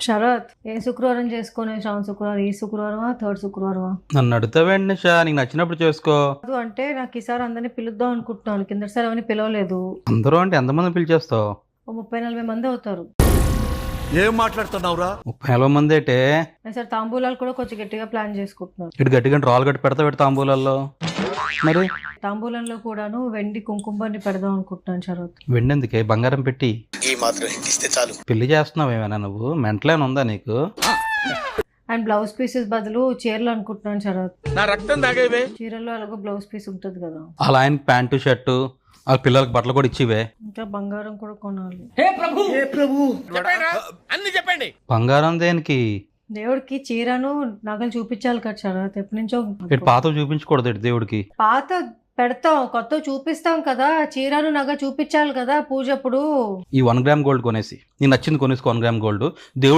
శరత్ ఏ శుక్రవారం చేసుకునే శ్రావణ శుక్రవారం ఈ శుక్రవారమా థర్డ్ శుక్రవారమా? నన్ను అడుగుతావేంటి నిషా, నీకు నచ్చినప్పుడు చేసుకో. కాదు అంటే నాకు ఈసారి అందరినీ పిలుద్దాం అనుకుంటున్నాను. కిందసారి అవన్నీ పిలవలేదు. అందరూ అంటే ఎంతమంది పిలిచేస్తావు? ఓ 30-40 మంది అవుతారు. ఏం మాట్లాడుతున్నావురా? 30-40 మంది అయితే ఈసారి తాంబూలాలు కూడా కొంచెం గట్టిగా ప్లాన్ చేసుకుంటున్నాను. ఇటు గట్టిగా రాళ్ళు గట్టి పెడతా పెడతా తాంబూలాల్లో. మరి తాంబూలంలో కూడాను వెండి కుంకుమని పెడదాం అనుకుంటున్నాను శరత్. వెండెందుకే, బంగారం పెట్టి ఈ మాత్రం ఇస్తే చాలు. పెళ్లి చేస్తున్నావు ఏమైనా నువ్వు? మెంటలేని ఉందా నీకు? అండ్ బ్లౌజ్ పీసెస్ బదులు చీరలు అనుకుంటున్నాను శరత్. నా రక్తం తాగేవే. చీరల్లో అలాగో బ్లౌజ్ పీస్ ఉంటుంది కదా. అలా ఆయనకి ప్యాంటు షర్టు, వాళ్ళ పిల్లలకి బట్టలు కూడా ఇచ్చివే. ఇంకా బంగారం కూడా కొనాలి. అన్ని చెప్పండి. బంగారం దేనికి? దేవుడికి చీరను నగలు చూపించాలి కదా శరత్. ఎప్పటి నుంచో ఇటు పాత చూపించకూడదు ఇటు దేవుడికి. పాత పెడతాం, కొత్త చూపిస్తాం కదా. చీరను నగ చూపించాలి కదా పూజ అప్పుడు. ఈ 1 గ్రామ్ గోల్డ్ కొనేసి నీకు నచ్చింది కొనేసి 1 గ్రామ్ గోల్డ్ దేవుడు